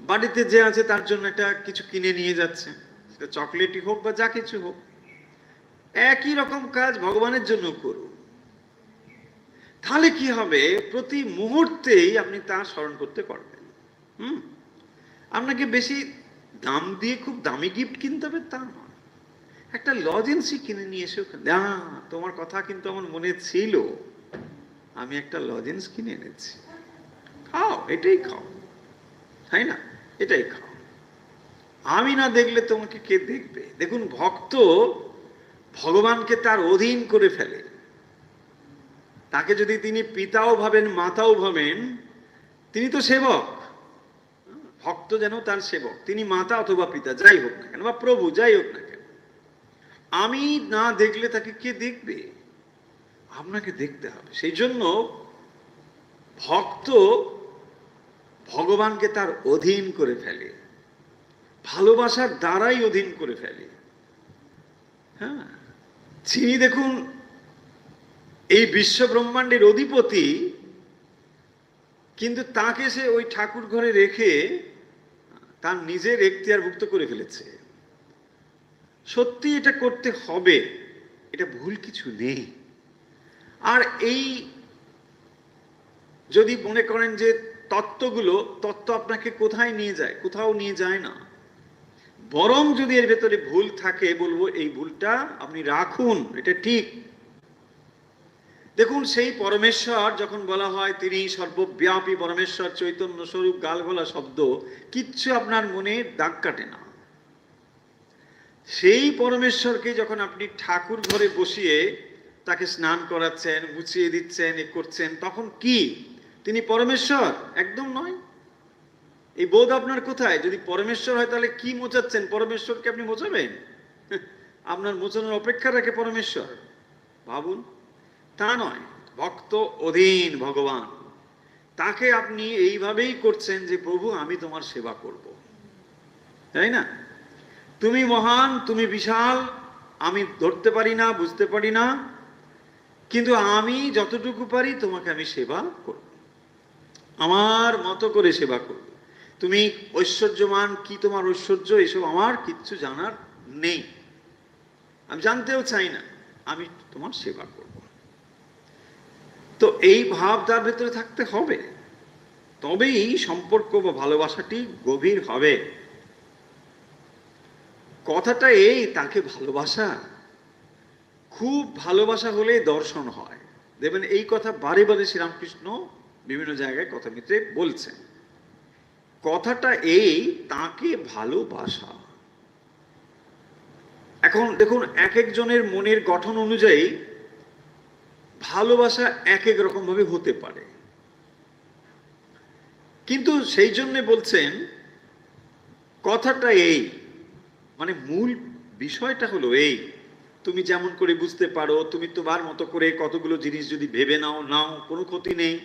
Speaker 1: বাড়িতে যে আছে তার জন্য একটা কিছু কিনে নিয়ে যাচ্ছেন, সেটা চকলেটই হোক বা যা কিছু হোক, একই রকম কাজ ভগবানের জন্য করুন। তাহলে কি হবে, প্রতি মুহূর্তেই আপনি তা স্মরণ করতে পারবেন। আপনাকে বেশি দাম দিয়ে খুব দামি গিফট কিনতে হবে তা নয়, একটা লজেন্সই কিনে নিয়ে এসে, তোমার কথা কিন্তু আমার মনে ছিল, আমি একটা লজেন্স কিনে এনেছি, খাও, এটাই খাও, তাই না, এটাই খাও। আমি না দেখলে তোমাকে কে দেখবে? দেখুন, ভক্ত ভগবানকে তার অধীন করে ফেলে। তাকে যদি তিনি পিতাও ভাবেন, মাতাও ভাবেন, তিনি তো সেবক। ভক্ত যেন তার সেবক, তিনি মাতা অথবা পিতা যাই হোক না কেন, বা প্রভু যাই হোক না কেন, আমি না দেখলে তাকে কে দেখবে? আপনাকে দেখতে হবে। সেই জন্য ভক্ত ভগবানকে তার অধীন করে ফেলে, ভালোবাসার দ্বারাই অধীন করে ফেলে। হ্যাঁ, যিনি দেখুন এই বিশ্ব ব্রহ্মাণ্ডের অধিপতি, কিন্তু তাকে সে ওই ঠাকুর ঘরে রেখে তার নিজের এখতিয়ারভুক্ত করে ফেলেছে। সত্যি এটা করতে হবে, এটা ভুল কিছু নেই। আর এই যদি মনে করেন যে তত্ত্ব আপনাকে কোথায় নিয়ে যায়, কোথাও নিয়ে যায় না, বরং যদি এর ভেতরে ভুল থাকে, বলবো এই ভুলটা আপনি রাখুন, এটা ঠিক। দেখুন, সেই পরমেশ্বর যখন বলা হয় তিনি সর্বব্যাপী পরমেশ্বর, চৈতন্য স্বরূপ, গালগোলা শব্দ কিচ্ছু আপনার মনে দাগ কাটে না। সেই পরমেশ্বরকে যখন আপনি ঠাকুর ঘরে বসিয়ে তাকে স্নান করাচ্ছেন, গুছিয়ে দিচ্ছেন, এ করছেন, তখন কি তিনি পরমেশ্বর? একদম নয়। এই বোধ আপনার কোথায়? যদি পরমেশ্বর হয় তাহলে কি মোচাচ্ছেন? পরমেশ্বরকে আপনি মোচাবেন? আপনার মোচানোর অপেক্ষা রাখে পরমেশ্বর? ভাবুন, তা নয়। ভক্ত অধীন ভগবান, তাকে আপনি এইভাবেই করছেন যে প্রভু আমি তোমার সেবা করব, তাই না? তুমি মহান, তুমি বিশাল, আমি ধরতে পারি না, বুঝতে পারি না, কিন্তু আমি যতটুকু পারি তোমাকে আমি সেবা করব, আমার মতো করে সেবা করব। তুমি ঐশ্বর্যমান, কি তোমার ঐশ্বর্য, এসব আমার কিচ্ছু জানার নেই, আমি জানতেও চাই না, আমি তোমার সেবা করব। তো এই ভাব তার ভেতরে থাকতে হবে, তবেই সম্পর্ক বা ভালোবাসাটি গভীর হবে। কথাটা এই, তাকে ভালোবাসা, খুব ভালোবাসা হলে দর্শন হয়। দেখবেন এই কথা বারে বারে শ্রীরামকৃষ্ণ বিভিন্ন জায়গায় কথামিত্রে বলছেন। কথাটা এই, তাকে ভালোবাসা। এখন দেখুন, এক একজনের মনের গঠন অনুযায়ী ভালোবাসা এক এক রকম ভাবে হতে পারে, কিন্তু সেই জন্য বলছেন কথাটা এই, মানে মূল বিষয়টা হলো এই, তুমি যেমন করে বুঝতে পারো, তুমি তোমার মতো করে কতগুলো জিনিস যদি ভেবে নাও, কোনো ক্ষতি নেই।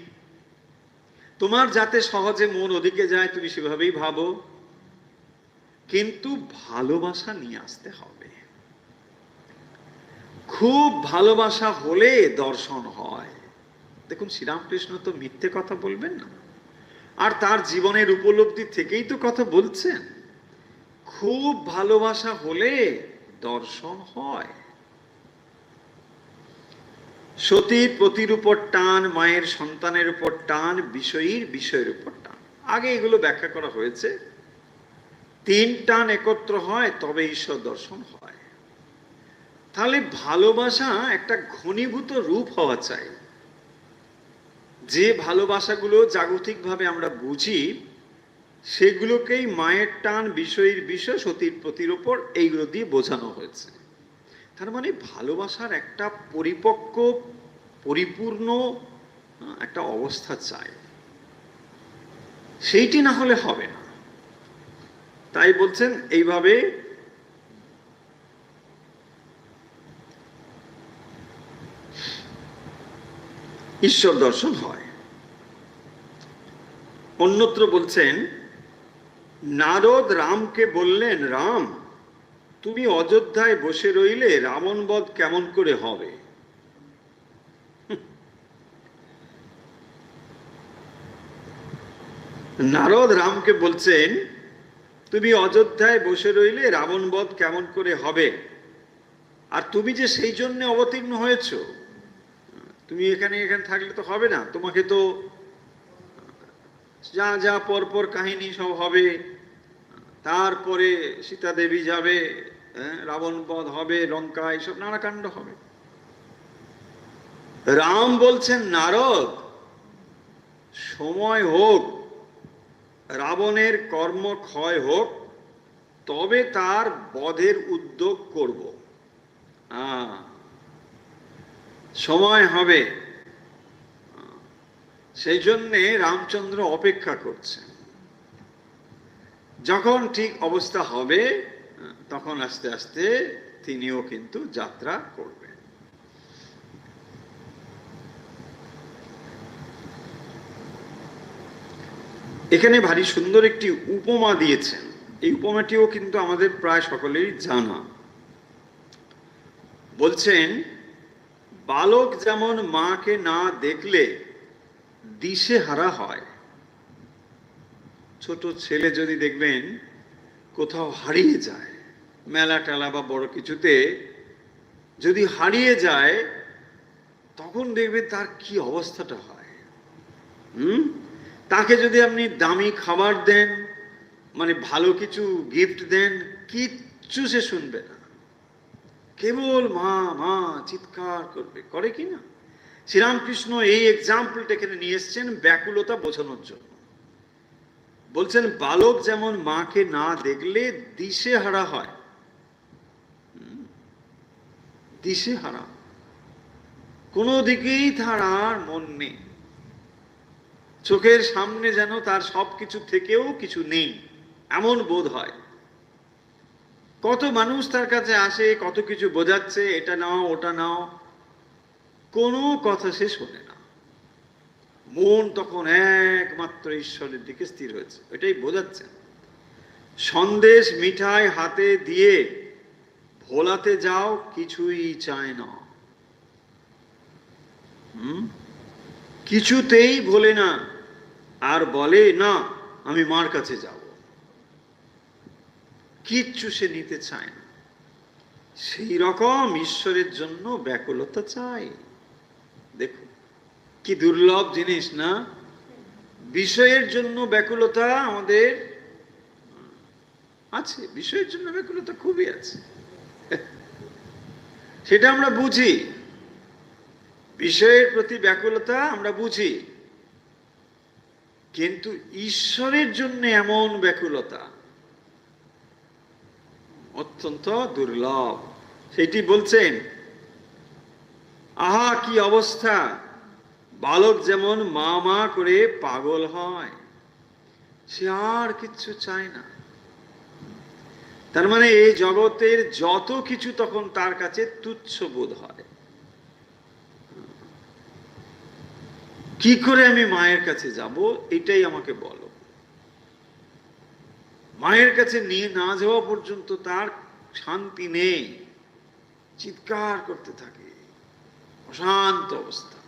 Speaker 1: তোমার যাতে সহজে মন ওদিকে যায় তুমি সেভাবেই ভাবো, কিন্তু ভালোবাসা নিয়ে আসতে হবে। খুব ভালোবাসা হলে দর্শন হয়। দেখুন, শ্রীরামকৃষ্ণ তো মিথ্যে কথা বলবেন না, আর তার জীবনের উপলব্ধি থেকেই তো কথা বলছেন। খুব ভালোবাসা হলে দর্শন হয়। সতীর পতির উপর টান, মায়ের সন্তানের উপর টান, বিষয়ের উপর টান। আগে এগুলো ব্যাখ্যা করা হয়েছে। 3 টান একত্র হয় তবে ঈশ্বর দর্শন হয়। তাহলে ভালোবাসা একটা ঘনীভূত রূপ হওয়া চাই। যে ভালোবাসাগুলো জাগতিকভাবে আমরা বুঝি সেগুলোকেই মায়ের টান, বিষয়, সতীর পতির উপর, এইগুলো দিয়ে বোঝানো হয়েছে। তার মানে ভালোবাসার একটা পরিপক্ক, পরিপূর্ণ একটা অবস্থা চাই, সেইটি না হলে হবে না। তাই বলছেন এইভাবে ঈশ্বর দর্শন হয়। অন্যত্র বলছেন, নারদ রামকে বললেন, রাম, তুমি অযোধ্যায় বসে রইলে রাবণ বধ কেমন করে হবে? নারদ রামকে বলছেন, তুমি অযোধ্যায় বসে রইলে রাবণ বধ কেমন করে হবে? আর তুমি যে সেই জন্য অবতীর্ণ হয়েছ, তুমি এখানে থাকলে তো হবে না। তোমাকে তো যা যা পরপর কাহিনী সব হবে, তারপরে সীতা দেবী যাবে, রাবণ বধ হবে, লঙ্কা, এইসব নানা কাণ্ড হবে। রাম বলছেন, নারদ, সময় হোক, রাবণের কর্ম ক্ষয় হোক, তবে তার বধের উদ্যোগ করব। সময় হবে, সেই জন্যে রামচন্দ্র অপেক্ষা করছেন। যখন ঠিক অবস্থা হবে তখন আস্তে আস্তে তিনিও কিন্তু যাত্রা করবেন। এখানে ভারী সুন্দর একটি উপমা দিয়েছেন। এই উপমাটিও কিন্তু আমাদের প্রায় সকলেরই জানা। বলছেন, বালক যেমন মাকে না দেখলে দিশে হারা হয়। ছোট ছেলে যদি দেখবেন কোথাও হারিয়ে যায়, মেলা টেলা বা বড় কিছুতে যদি হারিয়ে যায়, তখন দেখবেন তার কি অবস্থাটা হয়। তাকে যদি আপনি দামি খাবার দেন, মানে ভালো কিছু গিফট দেন, কিচ্ছু সে শুনবে না, কেবল মা মা চিৎকার করবে। করে কি না? শ্রীরামকৃষ্ণ এই এক্সাম্পলটা এখানে নিয়ে এসছেন ব্যাকুলতা বোঝানোর জন্য। বলছেন, বালক যেমন মাকে না দেখলে দিশে হারা হয়। দিশে হারা, কোনো দিকেই তার আর মন নেই। চোখের সামনে যেন তার সবকিছু থেকেও কিছু নেই, এমন বোধ হয়। কত মানুষ তার কাছে আসে, কত কিছু বোঝাচ্ছে, এটা নাও ওটা নাও, কোনো কথা সে শোনে না। মন তখন একমাত্র ঈশ্বরের দিকে স্থির হয়েছে, এটাই বোঝাচ্ছেন। সন্দেশ মিঠাই হাতে দিয়ে ভোলাতে যাও, কিছুই চায় না, কিছুতেই ভোলে না, আর বলে না আমি মার কাছে যাব। কিচ্ছু সে নিতে চায় না। সেই রকম ঈশ্বরের জন্য ব্যাকুলতা চাই। দেখুন কি দুর্লভ জিনিস না? বিষয়ের জন্য ব্যাকুলতা আমাদের আছে, বিষয়ের জন্য ব্যাকুলতা খুবই আছে, সেটা আমরা বুঝি। বিষয়ের প্রতি ব্যাকুলতা আমরা বুঝি, কিন্তু ঈশ্বরের জন্য এমন ব্যাকুলতা অত্যন্ত দুর্লভ। সেটি বলছেন, আহা কি অবস্থা, বালক যেমন মা মা করে পাগল হয়, সে আর কিচ্ছু চায় না। তার মানে এই জগতের যত কিছু তখন তার কাছে তুচ্ছ বোধ হয়। কি করে আমি মায়ের কাছে যাব, এটাই আমাকে বলো। মায়ের কাছে নিয়ে না যাওয়া পর্যন্ত তার শান্তি নেই, চিৎকার করতে থাকে, অশান্ত অবস্থা।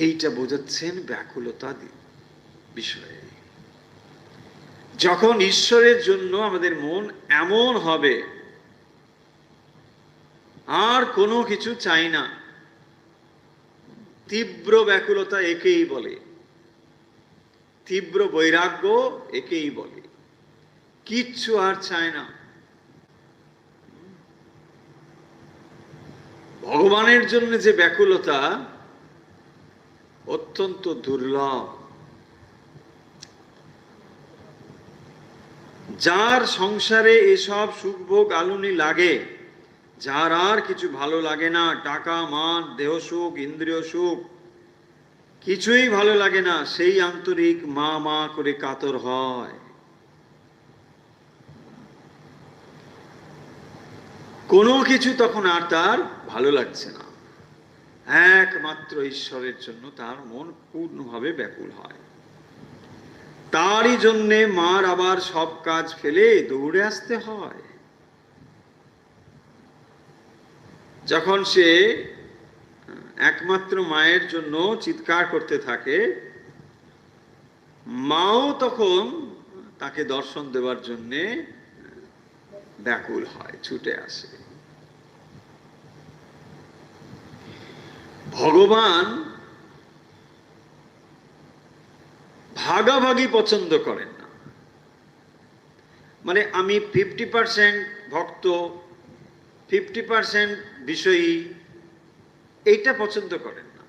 Speaker 1: এইটা বোঝাচ্ছেন ব্যাকুলতা বিষয়ে। যখন ঈশ্বরের জন্য আমাদের মন এমন হবে, আর কোনো কিছু চাই না, তীব্র ব্যাকুলতা একেই বলে, তীব্র বৈরাগ্য একেই বলে, কিচ্ছু আর চায় না। ভগবানের জন্য যে ব্যাকুলতা অত্যন্ত দুর্লভ। যার সংসারে এসব সুখভোগ আলুনি লাগে, যার আর কিছু ভালো লাগে না, টাকা, মান, দেহ সুখ, ইন্দ্রিয় সুখ কিছুই ভালো লাগে না, সেই আন্তরিক মা মা করে কাতর হয়। কোনো কিছু তখন আর তার ভালো লাগছে না, একমাত্র ঈশ্বরের জন্য তার মন পূর্ণভাবে ব্যাকুল হয়। তারই জন্যে মার আবার সব কাজ ফেলে দৌড়ে আসতে হয়। যখন সে একমাত্র মায়ের জন্য চিৎকার করতে থাকে, মাও তখন তাকে দর্শন দেওয়ার জন্যে ব্যাকুল হয়, ছুটে আসে। ভগবান ভাগাভাগি পছন্দ করেন না। মানে আমি 50% ভক্ত, 50% বিষয়ী, এইটা পছন্দ করেন না।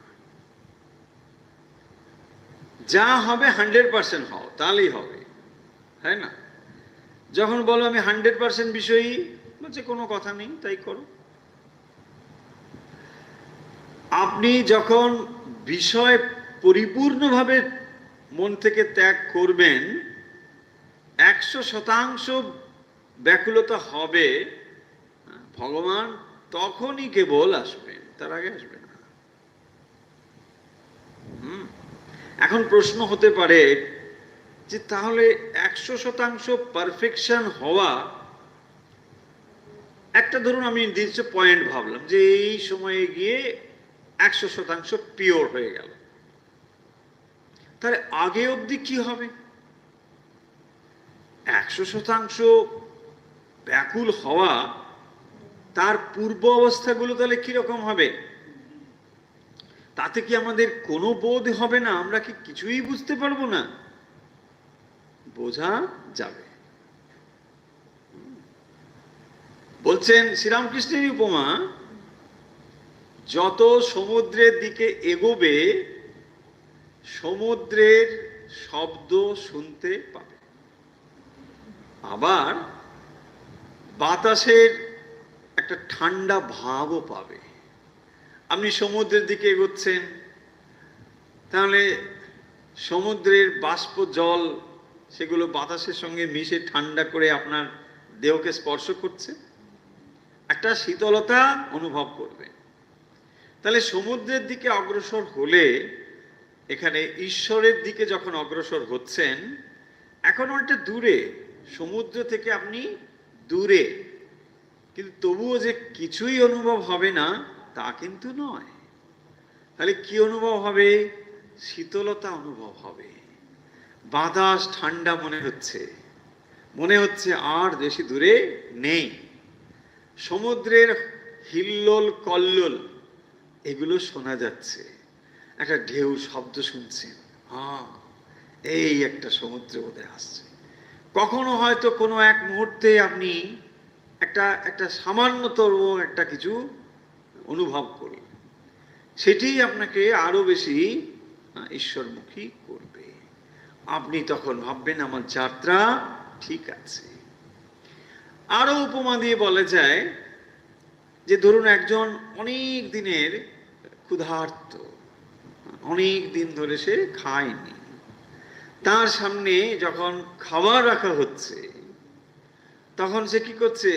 Speaker 1: যা হবে 100% হও, তাহলেই হবে, তাই না? যখন বলো আমি 100% বিষয়ী, বলছে কোনো কথা নেই, তাই করো। আপনি যখন বিষয় পরিপূর্ণভাবে মন থেকে ত্যাগ করবেন, 100% ব্যাকুলতা হবে, ভগবান তখনই কেবল আসবেন, তার আগে আসবেন না। এখন প্রশ্ন হতে পারে যে তাহলে 100% পারফেকশন হওয়া, একটা ধরুন আমি নির্দিষ্ট পয়েন্ট ভাবলাম যে এই সময়ে গিয়ে 100% পিওর হয়ে গেল, তাহলে আগে অবধি কি হবে? 100% ব্যাকুল হওয়া, তার পূর্ব অবস্থাগুলো তাহলে কিরকম হবে? তাতে কি আমাদের কোনো বোধ হবে না? আমরা কি কিছুই বুঝতে পারবো না? বোঝা যাবে। বলছেন শ্রীরামকৃষ্ণের উপমা, যত সমুদ্রের দিকে এগোবে সমুদ্রের শব্দ শুনতে পাবে, আবার বাতাসের একটা ঠান্ডা ভাবও পাবে। আপনি সমুদ্রের দিকে এগোচ্ছেন, তাহলে সমুদ্রের বাষ্প জল সেগুলো বাতাসের সঙ্গে মিশে ঠান্ডা করে আপনার দেহকে স্পর্শ করছে, একটা শীতলতা অনুভব করবে। তাহলে সমুদ্রের দিকে অগ্রসর হলে, এখানে ঈশ্বরের দিকে যখন অগ্রসর হচ্ছেন, এখন অনেকটা দূরে, সমুদ্র থেকে আপনি দূরে, কিন্তু তবুও যে কিছুই অনুভব হবে না তা কিন্তু নয়। তাহলে কি অনুভব হবে? শীতলতা অনুভব হবে, বাতাস ঠান্ডা মনে হচ্ছে, মনে হচ্ছে আর বেশি দূরে নেই। সমুদ্রের হিল্লোল কল্লোল এগুলো শোনা যাচ্ছে, একটা ঢেউ শব্দ শুনছেন, এই একটা সমুদ্র বোধহয় আসছে। কখনো হয়তো কোনো এক মুহূর্তে আপনি একটা সামান্যতর একটা কিছু অনুভব করলেন, সেটি আপনাকে আরো বেশি ঈশ্বরমুখী করবে। আপনি তখন ভাববেন আমার যাত্রা ঠিক আছে। আরো উপমা দিয়ে বলা যায় যে ধরুন একজন অনেক দিনের ক্ষুধার্ত, অনেক দিন ধরে সে খায়নি, তার সামনে যখন খাবার রাখা হচ্ছে, তখন সে কি করছে?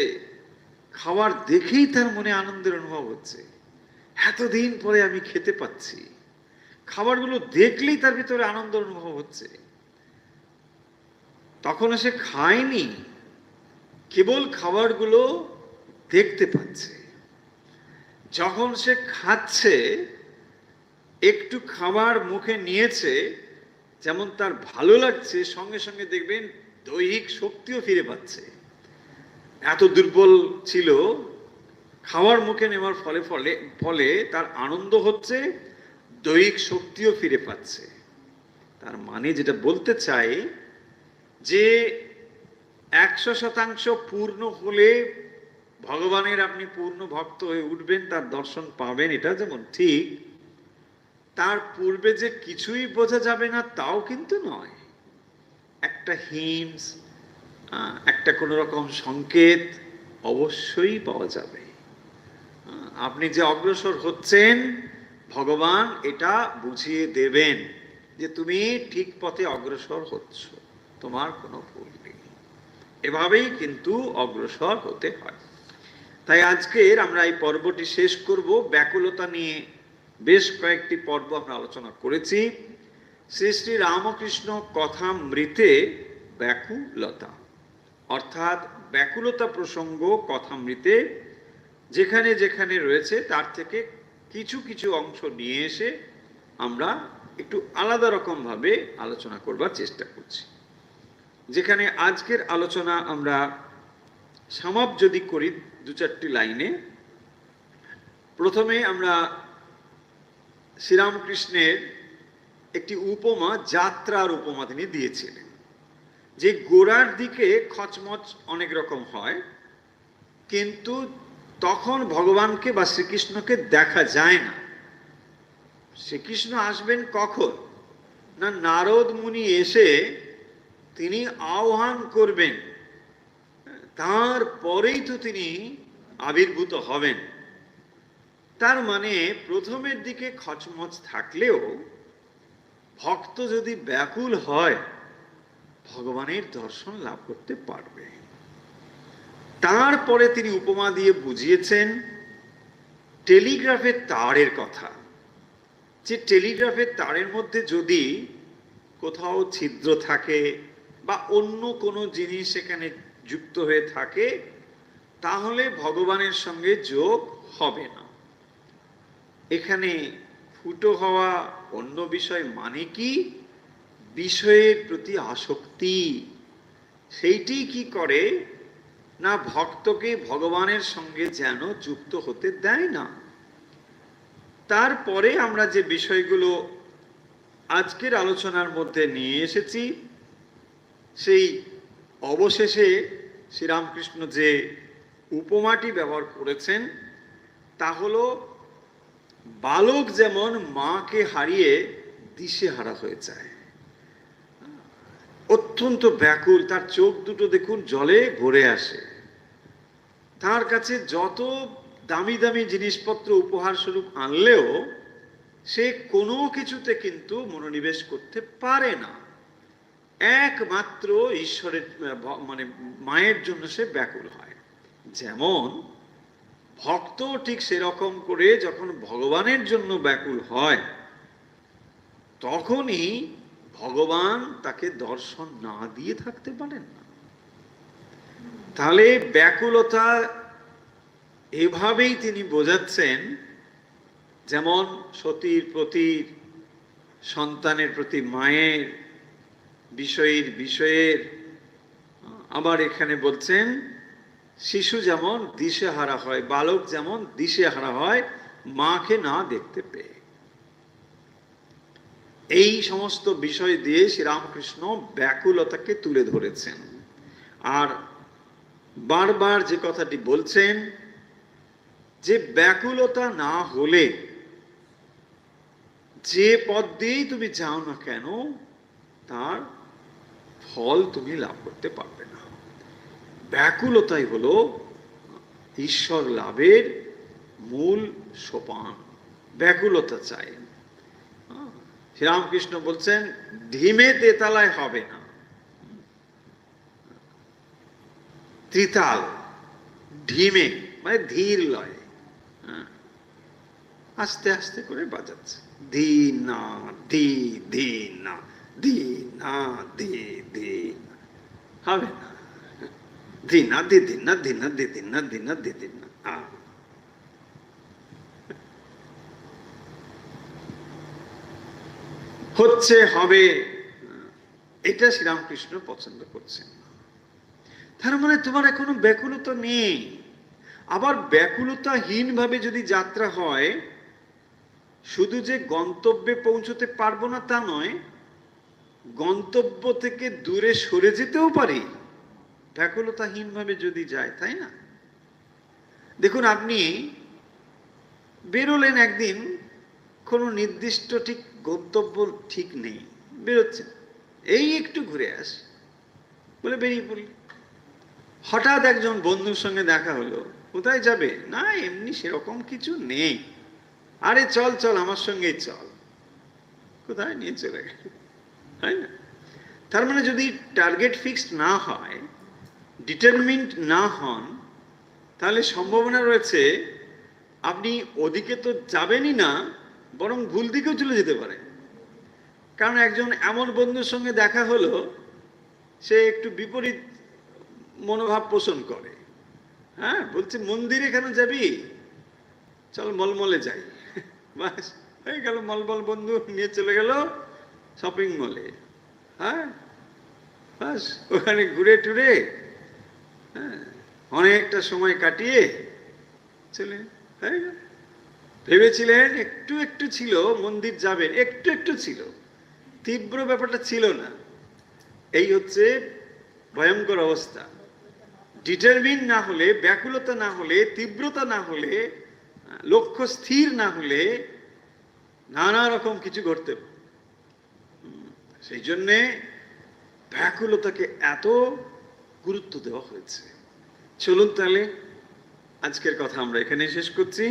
Speaker 1: খাবার দেখেই তার মনে আনন্দের অনুভব হচ্ছে, এতদিন পরে আমি খেতে পাচ্ছি, খাবারগুলো দেখলেই তার ভিতরে আনন্দ অনুভব হচ্ছে। তখন সে খায়নি, কেবল খাবারগুলো দেখতে পাচ্ছে। যখন সে খাচ্ছে, একটু খাবার মুখে নিয়েছে, যেমন তার ভালো লাগছে, সঙ্গে সঙ্গে দেখবেন দৈহিক শক্তিও ফিরে পাচ্ছে। এত দুর্বল ছিল, খাবার মুখে নেওয়ার ফলে ফলে ফলে তার আনন্দ হচ্ছে, দৈহিক শক্তিও ফিরে পাচ্ছে। তার মানে যেটা বলতে চাই যে 100% পূর্ণ হলে ভগবানের আপনি পূর্ণ ভক্ত হয়ে উঠবেন, তার দর্শন পাবেন, এটা যেমন ঠিক, তার পূর্বে যে কিছুই বোঝা যাবে না তাও কিন্তু নয়। একটা হিন্টস, একটা কোনো রকম সংকেত অবশ্যই পাওয়া যাবে। আপনি যে অগ্রসর হচ্ছেন, ভগবান এটা বুঝিয়ে দেবেন যে তুমি ঠিক পথে অগ্রসর হচ্ছ, তোমার কোনো ভুল নেই। এভাবেই কিন্তু অগ্রসর হতে হয়। তাই আজকের আমরা এই পর্বটি শেষ করব। ব্যাকুলতা নিয়ে বেশ কয়েকটি পর্ব আমরা আলোচনা করেছি। শ্রী শ্রী রামকৃষ্ণ কথামৃতে ব্যাকুলতা, অর্থাৎ ব্যাকুলতা প্রসঙ্গ কথামৃতে যেখানে যেখানে রয়েছে তার থেকে কিছু কিছু অংশ নিয়ে এসে আমরা একটু আলাদা রকম ভাবে আলোচনা করবার চেষ্টা করছি। যেখানে আজকের আলোচনা আমরা সমাপ যদি করি 2-4টি লাইনে, প্রথমে আমরা শ্রীরামকৃষ্ণের একটি উপমা, যাত্রার উপমা তিনি দিয়েছিলেন, যে গোড়ার দিকে খচমচ অনেক রকম হয়, কিন্তু তখন ভগবানকে বা শ্রীকৃষ্ণকে দেখা যায় না। শ্রীকৃষ্ণ আসবেন কখন না, নারদ মুনি এসে তিনি আহ্বান করবেন, তারপরেই তো তিনি আবির্ভূত হবেন। তার মানে প্রথমের দিকে খচমচ থাকলেও ভক্ত যদি ব্যাকুল হয়, ভগবানের দর্শন লাভ করতে পারবে। তারপরে তিনি উপমা দিয়ে বুঝিয়েছেন টেলিগ্রাফের তারের কথা, যে টেলিগ্রাফের তারের মধ্যে যদি কোথাও ছিদ্র থাকে বা অন্য কোনো জিনিস সেখানে যুক্ত হয়ে থাকে, তাহলে ভগবানের সঙ্গে যোগ হবে না। এখানে ফুটো হওয়া অন্য বিষয় মানে কি, বিষয়ের প্রতি আসক্তি। সেইটি কি করে না, ভক্তকে ভগবানের সঙ্গে যেন যুক্ত হতে দেয় না। তারপরে আমরা যে বিষয়গুলো আজকের আলোচনার মধ্যে নিয়ে এসেছি, সেই অবশেষে শ্রীরামকৃষ্ণ যে উপমাটি ব্যবহার করেছেন তা হলো, বালক যেমন মাকে হারিয়ে দিশেহারা হয়ে যায়, অত্যন্ত ব্যাকুল, তার চোখ দুটো দেখুন জলে ভরে আসে, তার কাছে যত দামি দামি জিনিসপত্র উপহার স্বরূপ আনলেও সে কোনো কিছুতে কিন্তু মনোনিবেশ করতে পারে না। একমাত্র ঈশ্বরের মানে মায়ের জন্য সে ব্যাকুল হয়। যেমন ভক্ত ঠিক সেরকম করে যখন ভগবানের জন্য ব্যাকুল হয়, তখনই ভগবান তাকে দর্শন না দিয়ে থাকতে পারেন না। তাহলে ব্যাকুলতা এভাবেই তিনি বোঝাচ্ছেন, যেমন সতীর প্রতি, সন্তানের প্রতি মায়ের, বিষয়ের। আবার এখানে বলছেন শিশু যেমন দিশেহারা হয়, বালক যেমন দিশেহারা হয় মাকে না দেখতে পেয়ে। এই সমস্ত বিষয় দিয়ে শ্রীরামকৃষ্ণ ব্যাকুলতাকে তুলে ধরেছেন। আর বারবার যে কথাটি বলছেন যে ব্যাকুলতা না হলে যে পথ দিয়েই তুমি যাও না কেন, তার ফল তুমি লাভ করতে পারবে না। ব্যাকুলতাই হলো ঈশ্বর লাভের মূল সোপান। ব্যাকুলতা চাই। শ্রীরামকৃষ্ণ বলছেন ধিমে তেতালায় হবে না, ত্রিতাল, ধিমে মানে ধীর লয়। আস্তে আস্তে করে বাজাচ্ছে, দি না দি, দি না দি, না দি, দি না। হবে না, দি না দি, দিন না দি না দি, দিন না দি না দি, দিন না। হচ্ছে হবে, এটা শ্রীরামকৃষ্ণ পছন্দ করছেন। তার মানে তোমার এখনো ব্যাকুলতা নেই। আবার ব্যাকুলতাহীন ভাবে যদি যাত্রা হয়, শুধু যে গন্তব্যে পৌঁছতে পারবো না তা নয়, গন্তব্য থেকে দূরে সরে যেতেও পারি ব্যাকুলতাহীন ভাবে যদি যায়, তাই না? দেখুন, আপনি বেরোলেন একদিন, কোনো নির্দিষ্ট ঠিক গন্তব্য ঠিক নেই, বেরোচ্ছেন, এই একটু ঘুরে আসি বলে বেরিয়ে পড়লেন। হঠাৎ একজন বন্ধুর সঙ্গে দেখা হলো, কোথায় যাবে? না, এমনি সেরকম কিছু নেই। আরে চল চল, আমার সঙ্গেই চল। কোথায় নিয়ে চলে গেল, তাই না? তার মানে যদি টার্গেট ফিক্সড না হয়, ডিটারমিন্ড না হন, তাহলে সম্ভাবনা রয়েছে আপনি ওদিকে তো যাবেনই না, বরং ভুল দিকেও চলে যেতে পারেন। কারণ একজন এমন বন্ধুর সঙ্গে দেখা হলো, সে একটু বিপরীত মনোভাব পোষণ করে। হ্যাঁ, বলছে মন্দিরে কেন যাবি, চল মলমলে যাই। বাস হয়ে গেল, মলমল বন্ধু নিয়ে চলে গেল শপিং মলে। হ্যাঁ, বাস ওখানে ঘুরে টুরে, হ্যাঁ, অনেকটা সময় কাটিয়ে চলে হয়ে গেল। ভেবেছিলেন একটু একটু ছিল মন্দির যাবেন, একটু একটু ছিল, তীব্র ব্যাপারটা ছিল না। এই হচ্ছে ভয়ঙ্কর অবস্থা। ডিটারমিন না হলে, ব্যাকুলতা না হলে, তীব্রতা না হলে, লক্ষ্য স্থির না হলে নানা রকম কিছু ঘটতে পারে। সেই জন্যে ব্যাকুলতাকে এত গুরুত্ব দেওয়া হয়েছে। চলুন তাহলে আজকের কথা আমরা এখানে শেষ করছি।